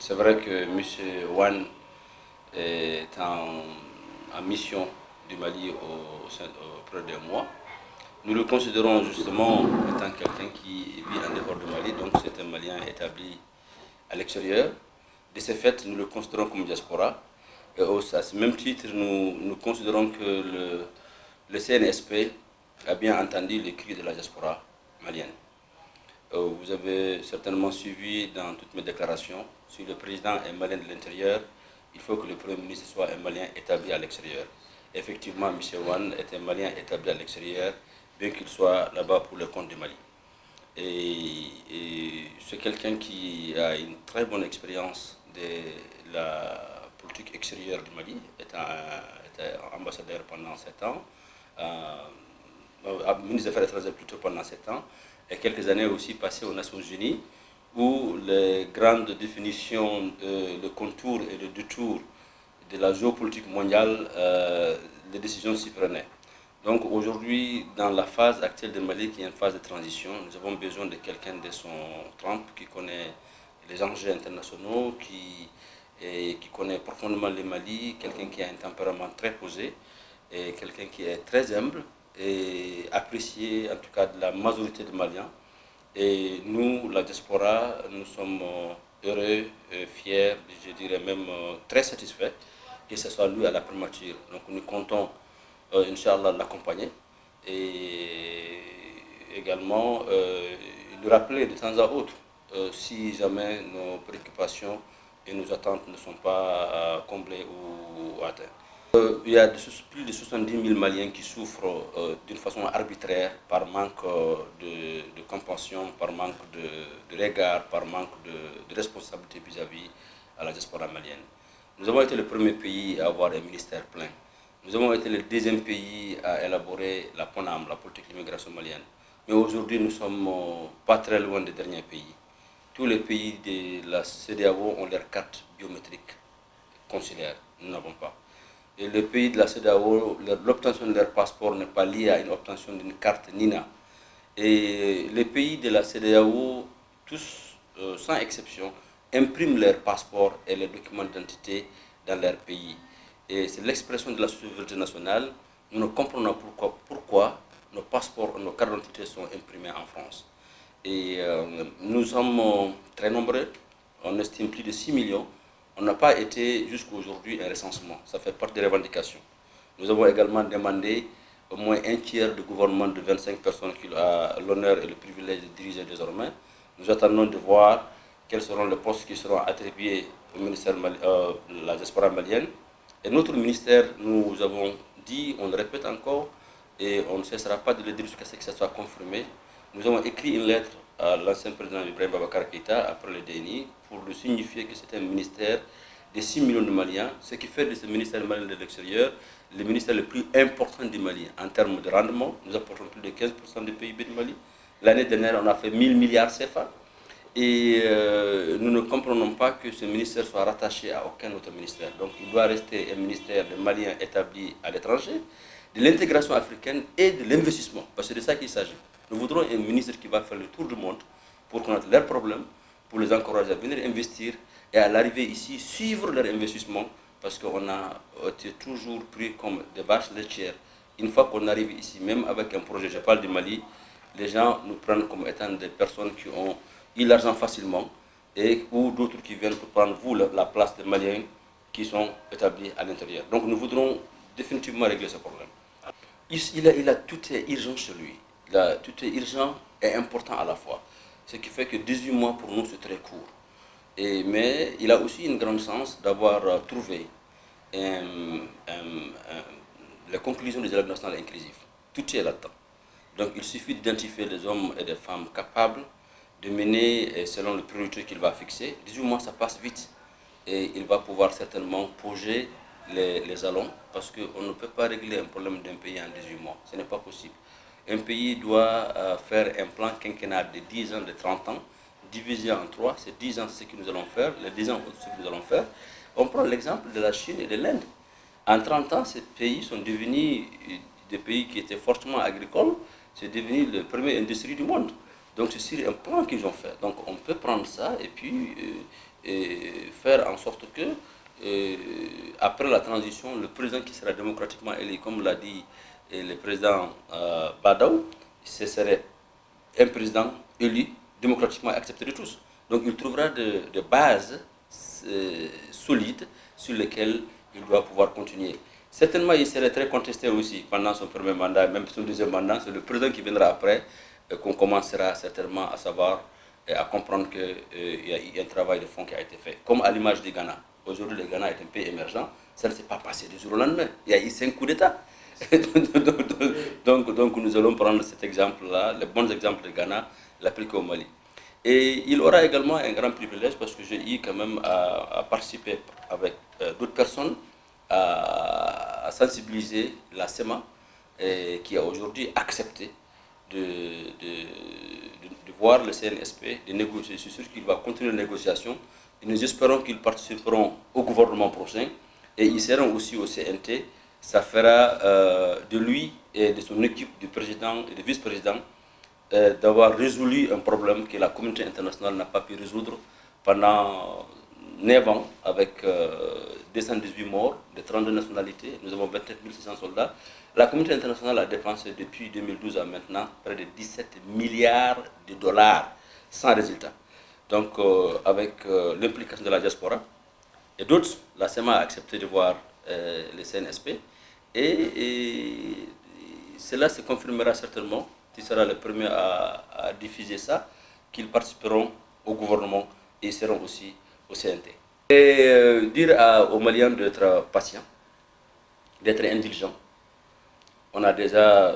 C'est vrai que M. Wan est en mission du Mali auprès de moi. Nous le considérons justement étant quelqu'un qui vit en dehors du Mali, donc c'est un Malien établi à l'extérieur. De ce fait, nous le considérons comme diaspora. Et à ce même titre, nous considérons que le CNSP a bien entendu les cris de la diaspora malienne. Vous avez certainement suivi dans toutes mes déclarations, si le président est malien de l'intérieur, il faut que le Premier ministre soit un Malien établi à l'extérieur. Effectivement, M. Wan est un Malien établi à l'extérieur, bien qu'il soit là-bas pour le compte du Mali. Et c'est quelqu'un qui a une très bonne expérience de la politique extérieure du Mali, était ambassadeur pendant 7 ans, ministre des Affaires étrangères plutôt pendant 7 ans, et quelques années aussi passées aux Nations Unies, où les grandes définitions, le contour et le détour de la géopolitique mondiale, les décisions s'y prenaient. Donc aujourd'hui, dans la phase actuelle du Mali, qui est une phase de transition, nous avons besoin de quelqu'un de son trempe, qui connaît les enjeux internationaux, qui connaît profondément le Mali, quelqu'un qui a un tempérament très posé, et quelqu'un qui est très humble, et apprécié en tout cas de la majorité des Maliens. Et nous, la diaspora, nous sommes heureux, fiers, je dirais même très satisfaits que ce soit lui à la primature. Donc nous comptons, Inch'Allah, l'accompagner et également lui rappeler de temps à autre si jamais nos préoccupations et nos attentes ne sont pas comblées ou atteintes. Il y a plus de 70 000 Maliens qui souffrent d'une façon arbitraire par manque de compassion, par manque de regard, par manque de responsabilité vis-à-vis à la diaspora malienne. Nous avons été le premier pays à avoir un ministère plein. Nous avons été le deuxième pays à élaborer la PONAM, la politique d'immigration malienne. Mais aujourd'hui, nous ne sommes pas très loin des derniers pays. Tous les pays de la CEDEAO ont leurs cartes biométriques consulaires. Nous n'avons pas. Et les pays de la CEDEAO, l'obtention de leur passeport n'est pas liée à une obtention d'une carte NINA. Et les pays de la CEDEAO, tous, sans exception, impriment leurs passeports et leurs documents d'identité dans leur pays. Et c'est l'expression de la souveraineté nationale. Nous ne comprenons pourquoi nos passeports, nos cartes d'identité sont imprimés en France. Et nous sommes très nombreux, on estime plus de 6 millions. On n'a pas été jusqu'à aujourd'hui un recensement, ça fait partie des revendications. Nous avons également demandé au moins un tiers du gouvernement de 25 personnes qui a l'honneur et le privilège de diriger désormais. Nous attendons de voir quels seront les postes qui seront attribués au ministère de la diaspora malienne. Et notre ministère, nous avons dit, on le répète encore, et on ne cessera pas de le dire jusqu'à ce que ça soit confirmé. Nous avons écrit une lettre à l'ancien président Ibrahim Boubacar Keïta après le DNI pour lui signifier que c'est un ministère de 6 millions de Maliens, ce qui fait de ce ministère malien de l'extérieur le ministère le plus important du Mali en termes de rendement. Nous apportons plus de 15% du PIB du Mali. L'année dernière, on a fait 1000 milliards CFA. Et nous ne comprenons pas que ce ministère soit rattaché à aucun autre ministère. Donc il doit rester un ministère de Maliens établis à l'étranger, de l'intégration africaine et de l'investissement. Parce que c'est de ça qu'il s'agit. Nous voudrons un ministre qui va faire le tour du monde pour connaître leurs problèmes, pour les encourager à venir investir et à l'arrivée ici, suivre leur investissement parce qu'on a été toujours pris comme des vaches laitières. Une fois qu'on arrive ici, même avec un projet, je parle du Mali, les gens nous prennent comme étant des personnes qui ont eu l'argent facilement et ou d'autres qui viennent pour prendre la place des Maliens qui sont établis à l'intérieur. Donc nous voudrons définitivement régler ce problème. Tout est urgent chez lui. Tout est urgent et important à la fois. Ce qui fait que 18 mois pour nous c'est très court. Mais il a aussi une grande chance d'avoir trouvé la conclusion des dialogues nationaux inclusifs. Tout est là-dedans. Donc il suffit d'identifier des hommes et des femmes capables de mener selon les priorités qu'il va fixer. 18 mois ça passe vite et il va pouvoir certainement poser les jalons parce qu'on ne peut pas régler un problème d'un pays en 18 mois. Ce n'est pas possible. Un pays doit faire un plan quinquennal de 10 ans, de 30 ans, divisé en 3. C'est 10 ans ce que nous allons faire, les 10 ans ce que nous allons faire. On prend l'exemple de la Chine et de l'Inde. En 30 ans, ces pays sont devenus des pays qui étaient fortement agricoles. C'est devenu la première industrie du monde. Donc c'est sur un plan qu'ils ont fait. Donc on peut prendre ça et puis faire en sorte que, après la transition, le président qui sera démocratiquement élu, comme l'a dit le président Badaou, ce serait un président élu démocratiquement accepté de tous. Donc il trouvera de bases solides sur lesquelles il doit pouvoir continuer. Certainement, il serait très contesté aussi pendant son premier mandat, même son deuxième mandat. C'est le président qui viendra après qu'on commencera certainement à savoir et à comprendre qu'il y a un travail de fond qui a été fait. Comme à l'image du Ghana. Aujourd'hui, le Ghana est un pays émergent. Ça ne s'est pas passé du jour au lendemain. Il y a eu 5 coups d'État. donc, nous allons prendre cet exemple-là, les bons exemples du Ghana, l'appliquer au Mali. Et il aura également un grand privilège parce que j'ai eu quand même à participer avec d'autres personnes à sensibiliser la SEMA qui a aujourd'hui accepté de voir le CNSP, de négocier. Je suis sûr qu'il va continuer les négociations et nous espérons qu'ils participeront au gouvernement prochain et ils seront aussi au CNT. Ça fera de lui et de son équipe de président et de vice-président d'avoir résolu un problème que la communauté internationale n'a pas pu résoudre pendant 9 ans avec 218 morts de 32 nationalités. Nous avons 27 600 soldats. La communauté internationale a dépensé depuis 2012 à maintenant près de 17 milliards de dollars sans résultat. Donc avec l'implication de la diaspora et d'autres, la SEMA a accepté de voir le CNSP et cela se confirmera certainement. Tu seras le premier à diffuser ça, qu'ils participeront au gouvernement et seront aussi au CNT. Et dire aux Maliens d'être patients, d'être indulgents. On a déjà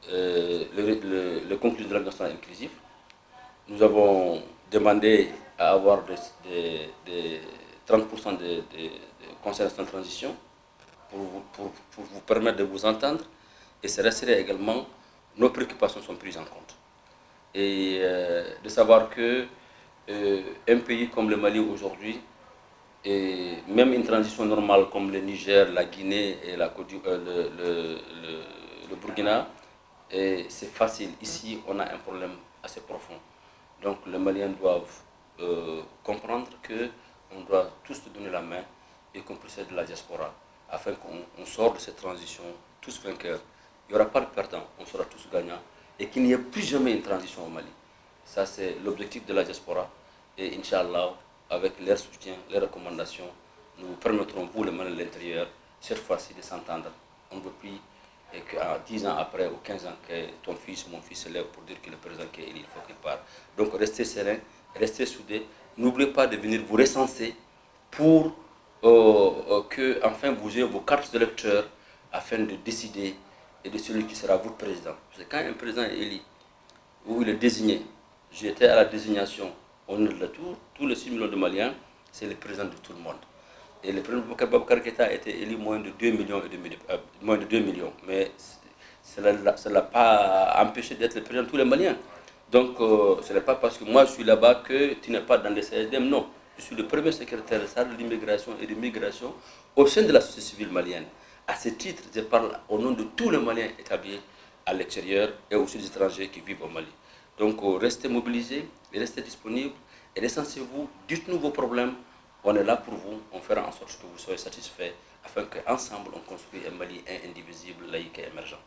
le conclu de la nationale inclusive. Nous avons demandé à avoir des 30% de conseils de transition pour vous permettre de vous entendre. Et ce resterait également, nos préoccupations sont prises en compte. Et de savoir que un pays comme le Mali aujourd'hui, et même une transition normale comme le Niger, la Guinée et le Burkina, c'est facile. Ici, on a un problème assez profond. Donc les Maliens doivent comprendre qu'on doit tous se donner la main, y compris celle de la diaspora, afin qu'on sorte de cette transition tous vainqueurs. Il n'y aura pas de perdants, on sera tous gagnants, et qu'il n'y ait plus jamais une transition au Mali. Ça, c'est l'objectif de la diaspora. Et Inch'Allah, avec leur soutien, les recommandations, nous vous permettrons, vous, les Maliens de l'intérieur, cette fois-ci de s'entendre. On ne veut plus qu'à 10 ans après ou 15 ans, que ton fils, mon fils se lève pour dire que le président qui est élu, il faut qu'il parte. Donc restez serein, restez soudés. N'oubliez pas de venir vous recenser pour que enfin vous ayez vos cartes de lecteur afin de décider et de celui qui sera votre président. Parce que quand un président est élu, ou il est désigné, j'étais à la désignation au nom de tous les 6 millions de Maliens, c'est le président de tout le monde. Et le président Boubacar Keïta a été élu moins de 2 millions et demi, moins de 2 millions. Mais cela ne l'a pas empêché d'être le président de tous les Maliens. Donc ce n'est pas parce que moi je suis là-bas que tu n'es pas dans les CSDM, non. Je suis le premier secrétaire de l'immigration et de migration au sein de la société civile malienne. À ce titre, je parle au nom de tous les Maliens établis à l'extérieur et aussi des étrangers qui vivent au Mali. Donc restez mobilisés, restez disponibles et recensez-vous, dites-nous vos problèmes. On est là pour vous, on fera en sorte que vous soyez satisfaits afin qu'ensemble on construise un Mali indivisible, laïque et émergent.